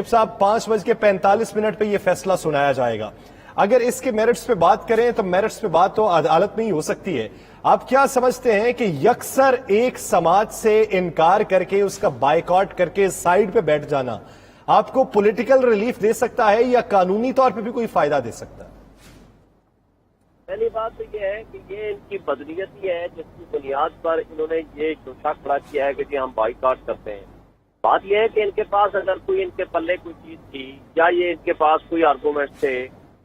साहब 5:45 पे ये फैसला सुनाया जाएगा। अगर इसके मेरिट्स पे बात करें तो मेरिट्स पे बात तो अदालत में ही हो सकती है। आप क्या समझते हैं कि यकसर एक समाज से इनकार करके उसका बायकॉट करके साइड पे बैठ जाना आपको पॉलिटिकल रिलीफ दे सकता है या कानूनी तौर पे भी कोई फायदा दे सकता है? पहली बात तो ये है कि ये इनकी बदनीयती है जिसकी बुनियाद पर इन्होंने ये जोशा खड़ा किया है कि जी हम बाइकआउट करते हैं। बात यह है कि इनके पास अगर कोई इनके पल्ले कोई चीज थी या ये इनके पास कोई आर्गूमेंट थे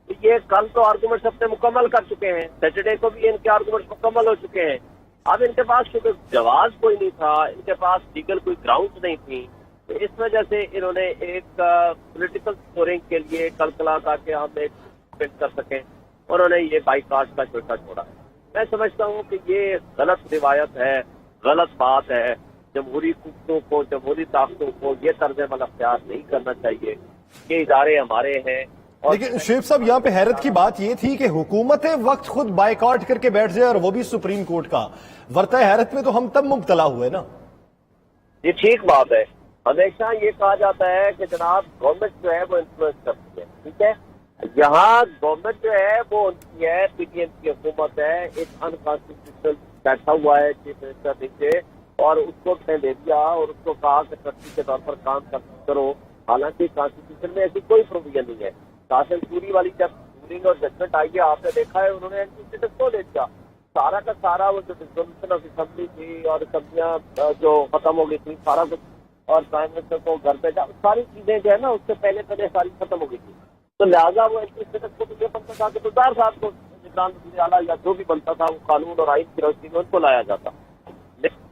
तो ये कल तो आर्गूमेंट्स अपने मुकम्मल कर चुके हैं, सैटरडे को भी इनके आर्गूमेंट्स मुकम्मल हो चुके हैं। अब इनके पास क्योंकि जवाब कोई नहीं था, इनके पास लीगल कोई ग्राउंड नहीं थी, तो इस वजह से इन्होंने एक पॉलिटिकल स्कोरिंग के लिए कल कला ताकि हम एक कर सकें उन्होंने ये बाइकआउट का जोशा छोड़ा है। मैं समझता हूँ कि ये गलत रिवायत है, गलत बात है। जमहूरी कुत्तों को, जमहूरी ताकतों को ये तर्ज अमल अख्तियार नहीं करना चाहिए। ये इदारे हमारे हैं। लेकिन शेख साहब यहाँ पे हैरत की बात ये थी कि हुकूमत वक्त खुद बाइकआउट करके बैठ जाए और वो भी सुप्रीम कोर्ट का। वर्ता हैरत में तो हम तब मुब्तला हुए ना। ये ठीक बात है। हमेशा ये कहा जाता है कि जनाब गवर्नमेंट जो है वो इन्फ्लुएंस करती है, ठीक है। यहाँ गवर्नमेंट जो है वो उनकी है, पीटीएम की हुकूमत है। एक अनकॉन्स्टिट्यूशनल बैठा हुआ है चीफ मिनिस्टर नीचे और उसको दे दिया और उसको कहा कि ट्रस्टी के तौर पर काम करो। हालांकि कॉन्स्टिट्यूशन में ऐसी कोई प्रोविजन नहीं है। कासिम सूरी वाली जब रूलिंग और जजमेंट आई है आपने देखा है उन्होंने एंटी स्टेटस को दे दिया। सारा का सारा वो जो डिसोल्यूशन ऑफ असेंबली थी और असम्बलियां जो खत्म हो गई थी सारा कुछ, और प्राइम मिनिस्टर को घर पे जा, सारी चीजें जो है ना उससे पहले सारी खत्म हो गई थी। तो लिहाजा वो एंटी स्टेटस को तो ये बनता था कि गुलजार साहब को निगरान वज़ीर आला या जो भी बनता था वो कानून और आइन की रोशनी में उनको लाया जाता।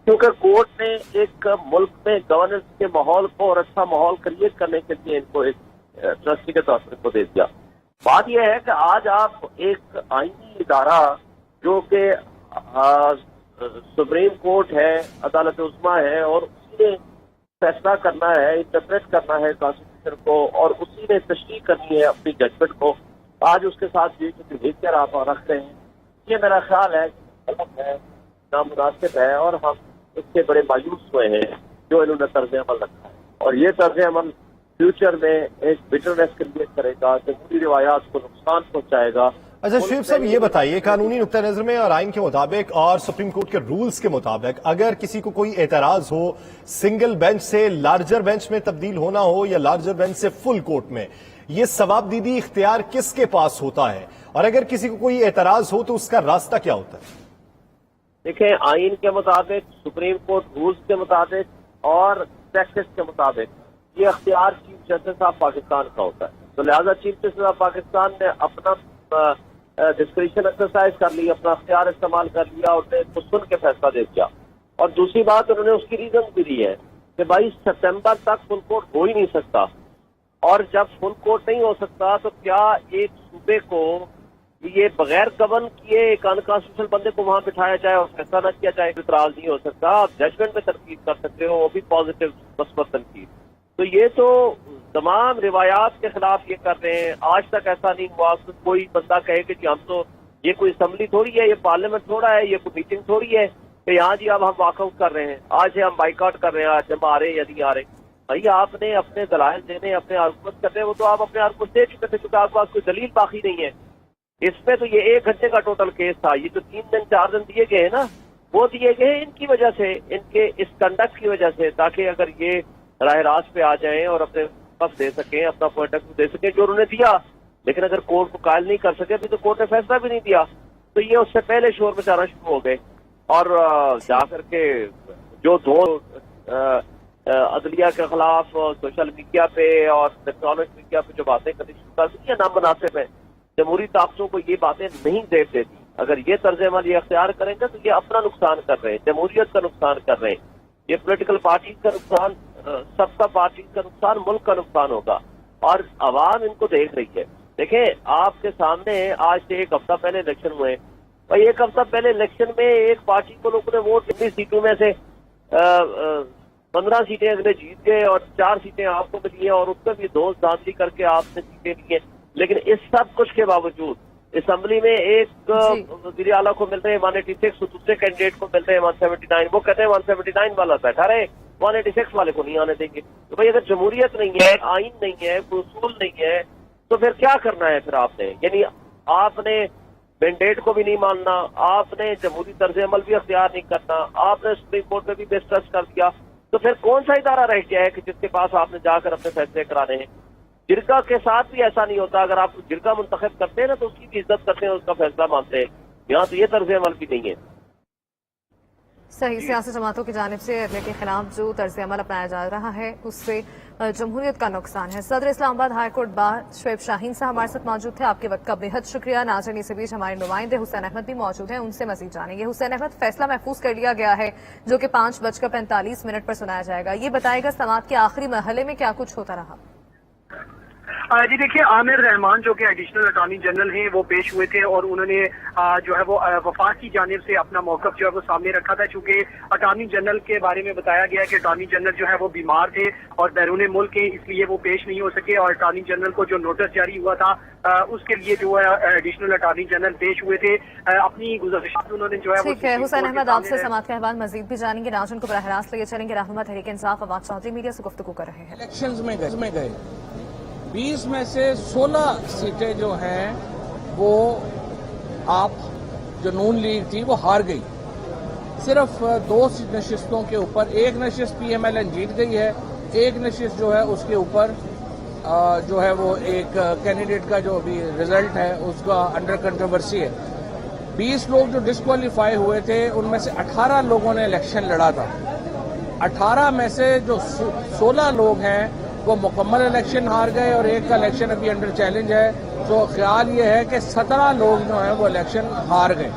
क्योंकि कोर्ट ने एक मुल्क में गवर्नेंस के माहौल को और अच्छा माहौल क्रिएट करने के लिए इनको एक ट्रस्टी के तौर पर इनको दे दिया। बात यह है कि आज आप एक आईनी इदारा जो कि सुप्रीम कोर्ट है, अदालत उस्मा है और उसी ने फैसला करना है, इंटरप्रेट करना है कॉन्स्टिट्यूशन को और उसी ने तशरीह करनी है अपनी जजमेंट को, आज उसके साथ ये जो बिहेवियर आप रखते हैं ये मेरा ख्याल है गलत है, नामुनासिब है और हम इससे बड़े मायूस हुए हैं जो इन्होंने तर्ज अमल रखा है। और ये तर्ज अमल फ्यूचर में एक बिटरनेस क्रिएट करेगा, जमहूरी रिवायात को नुकसान पहुंचाएगा। अच्छा शेख साहब ये बताइए, कानूनी नुक्ता नजर में और आइन के मुताबिक और सुप्रीम कोर्ट के रूल्स के मुताबिक अगर किसी को कोई एतराज हो सिंगल बेंच से लार्जर बेंच में तब्दील होना हो या लार्जर बेंच से फुल कोर्ट में, ये सवाबदीदी इख्तियार किसके पास होता है? और अगर किसी को कोई एतराज हो तो उसका रास्ता क्या होता है? देखें, आइन के मुताबिक, सुप्रीम कोर्ट रूल्स के मुताबिक और प्रैक्टिस के मुताबिक ये अख्तियार चीफ जस्टिस ऑफ पाकिस्तान का होता है। तो लिहाजा चीफ जस्टिस ऑफ पाकिस्तान ने अपना डिस्क्रिप्शन एक्सरसाइज कर ली, अपना अख्तियार इस्तेमाल कर लिया, उसने उसको सुन के फैसला दे दिया। और दूसरी बात उन्होंने उसकी रीजन भी दी है कि 22 सितंबर तक फुल कोर्ट हो ही नहीं सकता, और जब फुल कोर्ट नहीं हो सकता तो क्या एक सूबे को ये बगैर गवर्न किए एक अनकॉन्स्टिट्यूशनल बंदे को वहां बिठाया जाए और फैसला न किया जाए? इतराज नहीं हो सकता। आप जजमेंट में तरकीब कर सकते हो, वो भी पॉजिटिव मस्बत तनकीद। तो ये तो तमाम रिवायात के खिलाफ ये कर रहे हैं। आज तक ऐसा नहीं हुआ कि कोई बंदा कहे कि हम तो ये कोई असम्बली थोड़ी है, ये पार्लियामेंट थोड़ा है, ये कोई मीटिंग थोड़ी है कि यहाँ जी अब हम वॉकआउट कर रहे हैं, आज हम बाइकआउट कर रहे हैं, आज हम आ रहे या नहीं आ रहे। भाई आपने अपने दलाइल देने, अपने आर्गूमेंट करने, वो तो आप अपने आर्गूमेंट दे चुके थे क्योंकि आपके पास कोई दलील बाकी नहीं है। इसमें तो ये 1 घंटे का टोटल केस था। ये जो 3 दिन 4 दिन दिए गए हैं ना, वो दिए गए इनकी वजह से, इनके इस कंडक्ट की वजह से, ताकि अगर ये राह रास्त पे आ जाएं और अपने पक्ष दे सकें, अपना पॉइंट ऑफ व्यू दे सकें जो उन्होंने दिया। लेकिन अगर कोर्ट को कायल नहीं कर सके, अभी तो कोर्ट ने फैसला भी नहीं दिया, तो ये उससे पहले शोर मचाना शुरू हो गए और जाकर के जो दो अदलिया के खिलाफ सोशल मीडिया पे और इलेक्ट्रॉनिक मीडिया पे जो बातें करनी शुरू कर दी, नामुनासिब है। जमहूरी ताकतों को ये बातें नहीं देख देती। अगर ये तर्ज अमल ये अख्तियार करेंगे तो ये अपना नुकसान कर रहे हैं, जमहूरियत का नुकसान कर रहे हैं, ये पॉलिटिकल पार्टी का नुकसान, सबका पार्टी का नुकसान, मुल्क का नुकसान होगा और अवाम इनको देख रही है। देखें, आपके सामने आज से 1 हफ्ता पहले इलेक्शन हुए भाई। 1 हफ्ता पहले इलेक्शन में एक पार्टी को लोगों ने वोट 19 सीटों में से 15 सीटें अगले जीत गए और 4 सीटें आपको मिली है और उसमें भी दोस्त दांती करके आपने सीटें ली है। लेकिन इस सब कुछ के बावजूद असेंबली में एक वज़ीर आला को मिल रहे हैं 186, दूसरे कैंडिडेट को मिल रहे हैं 179। वो कहते हैं 179 वाला बैठा रहे, 186 वाले को नहीं आने देंगे। तो भाई अगर जमहूरियत नहीं है, आइन नहीं है, कोई उसूल नहीं है, तो फिर क्या करना है फिर आपने? यानी आपने मैंडेट को भी नहीं मानना, आपने जमहूरी तर्ज अमल भी अख्तियार नहीं करना, आपने सुप्रीम कोर्ट में भी मिसट्रस्ट कर दिया, तो फिर कौन सा इदारा रह गया है कि जिसके पास आपने जाकर अपने फैसले कराने हैं? जिरगा के साथ भी ऐसा नहीं होता। अगर आप जिरगा मुंतखब करते हैं ना तो उसकी भी इज्जत करते हैं, उसका फैसला मानते हैं। यहाँ तो ये तर्ज अमल भी नहीं है। सही, सियासी जमातों की जानिब से अदलिया के खिलाफ जो तर्ज अमल अपनाया जा रहा है उससे जमहूरियत का नुकसान है। सदर Islamabad high court bar Shoaib Shaheen साहब हमारे साथ मौजूद थे। आपके वक्त का बेहद शुक्रिया। नाज़रीन, इसी बीच हमारे नुमाइंदे हुसैन अहमद भी मौजूद हैं, उनसे मजीद जानेंगे। हुसैन अहमद, फैसला महफूज कर लिया गया है जो कि 5:45 पर सुनाया जाएगा। ये बताएगा समाअत के आखिरी मरहले में क्या कुछ होता रहा? जी देखिए, आमिर रहमान जो कि एडिशनल अटॉर्नी जनरल हैं वो पेश हुए थे और उन्होंने जो है वो वफाक की जानिब से अपना मौक़िफ़ जो है वो सामने रखा था। चूंकि अटॉर्नी जनरल के बारे में बताया गया कि अटॉर्नी जनरल जो है वो बीमार थे और बैरून मुल्क के, इसलिए वो पेश नहीं हो सके। और अटॉर्नी जनरल को जो नोटिस जारी हुआ था उसके लिए जो है एडिशनल अटॉर्नी जनरल पेश हुए थे। अपनी गुज़ारिशात उन्होंने जो है। ठीक है हुसैन अहमद, आपसे समाअत के अहवाल मजीद भी जानेंगे। नाज़रीन को बराह रास्त लिए चलेंगे। रहनुमा तहरीक इंसाफ फवाद चौधरी मीडिया से गुफ्तगू कर रहे हैं। इलेक्शंस में गए 20 में से 16 सीटें जो हैं वो आप जो नून लीग थी वो हार गई। सिर्फ 2 नशिस्तों के ऊपर, एक नशिस्त PMLN जीत गई है, एक नशिस्त जो है उसके ऊपर जो है वो एक कैंडिडेट का जो अभी रिजल्ट है उसका अंडर कंट्रोवर्सी है। 20 लोग जो डिस्क्वालीफाई हुए थे उनमें से 18 लोगों ने इलेक्शन लड़ा था। 18 में से जो 16 लोग हैं वो मुकम्मल इलेक्शन हार गए और एक का इलेक्शन अभी अंडर चैलेंज है। तो ख्याल ये है कि 17 लोग जो हैं वो इलेक्शन हार गए।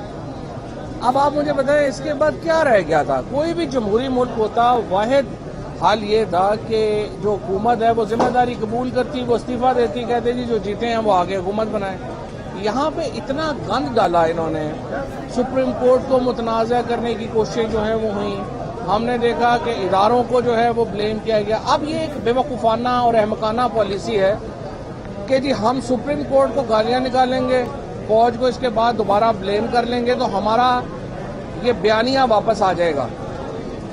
अब आप मुझे बताएं इसके बाद क्या रह गया था? कोई भी जमहूरी मुल्क होता, वाहिद हाल ये था कि जो हुकूमत है वो जिम्मेदारी कबूल करती, वो इस्तीफा देती, कहते जी जो जीते हैं वो आगे हुकूमत बनाए। यहाँ पे इतना गंद डाला इन्होंने, सुप्रीम कोर्ट को मुतनाज़ा करने की कोशिश जो है वो हुई। हमने देखा कि इदारों को जो है वो ब्लेम किया गया। अब ये एक बेवकूफ़ाना और अहमकाना पॉलिसी है कि जी हम सुप्रीम कोर्ट को गालियां निकालेंगे, फौज को इसके बाद दोबारा ब्लेम कर लेंगे तो हमारा ये बयानिया वापस आ जाएगा।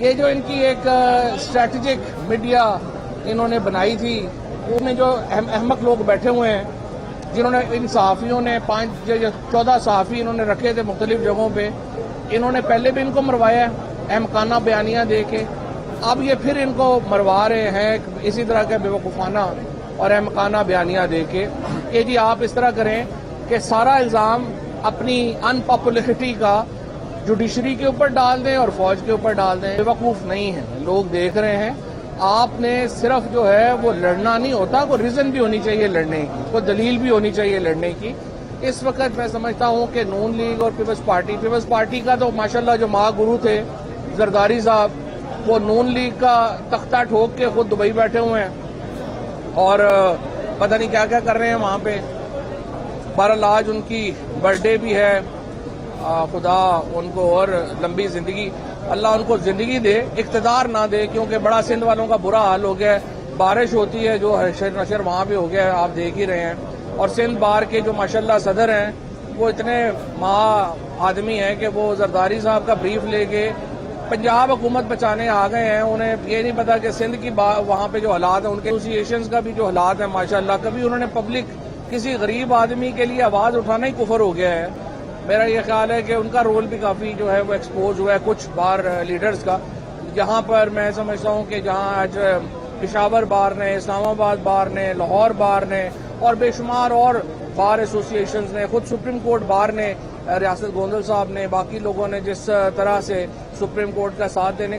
ये जो इनकी एक स्ट्रैटेजिक मीडिया इन्होंने बनाई थी, उसमें जो अहमक लोग बैठे हुए हैं, जिन्होंने इन सहाफ़ियों ने 14 सहाफ़ी इन्होंने रखे थे मुख्तलिफ जगहों पे, इन्होंने पहले भी इनको मरवाया है अहमकाना बयानियां दे के। अब ये फिर इनको मरवा रहे हैं इसी तरह के बेवकूफ़ाना और अहमकाना बयानियां दे के कि जी आप इस तरह करें कि सारा इल्ज़ाम अपनी अनपॉपुलरिटी का जुडिशरी के ऊपर डाल दें और फौज के ऊपर डाल दें। बेवकूफ़ नहीं है, लोग देख रहे हैं। आपने सिर्फ जो है वो लड़ना नहीं होता, कोई रीज़न भी होनी चाहिए लड़ने की, कोई दलील भी होनी चाहिए लड़ने की। इस वक्त मैं समझता हूं कि नून लीग और पीपल्स पार्टी का तो माशाल्लाह जो महागुरु थे जरदारी साहब, वो नून लीग का तख्ता ठोक के खुद दुबई बैठे हुए हैं और पता नहीं क्या क्या कर रहे हैं वहां पे। बहरहाल आज उनकी बर्थडे भी है, खुदा उनको और लंबी जिंदगी, अल्लाह उनको जिंदगी दे, इख्तिदार ना दे, क्योंकि बड़ा सिंध वालों का बुरा हाल हो गया है। बारिश होती है जो हशर नशर वहां पे हो गया है, आप देख ही रहे हैं। और सिंध बार के जो माशाल्लाह सदर हैं वो इतने आदमी हैं कि वो जरदारी साहब का ब्रीफ लेके पंजाब हुकूमत बचाने आ गए हैं। उन्हें ये नहीं पता कि सिंध की वहां पे जो हालात है, उनके एसोसिएशंस का भी जो हालात है माशाल्लाह, कभी उन्होंने पब्लिक किसी गरीब आदमी के लिए आवाज उठाना ही कुफर हो गया है। मेरा ये ख्याल है कि उनका रोल भी काफी जो है वो एक्सपोज हुआ है कुछ बार लीडर्स का। जहां पर मैं समझता हूं कि जहां आज पेशावर बार ने, इस्लामाबाद बार ने, लाहौर बार ने और बेशुमार और बार एसोसिएशंस ने, खुद सुप्रीम कोर्ट बार ने, रियासत गोंदल साहब ने, बाकी लोगों ने जिस तरह से सुप्रीम कोर्ट का साथ देने का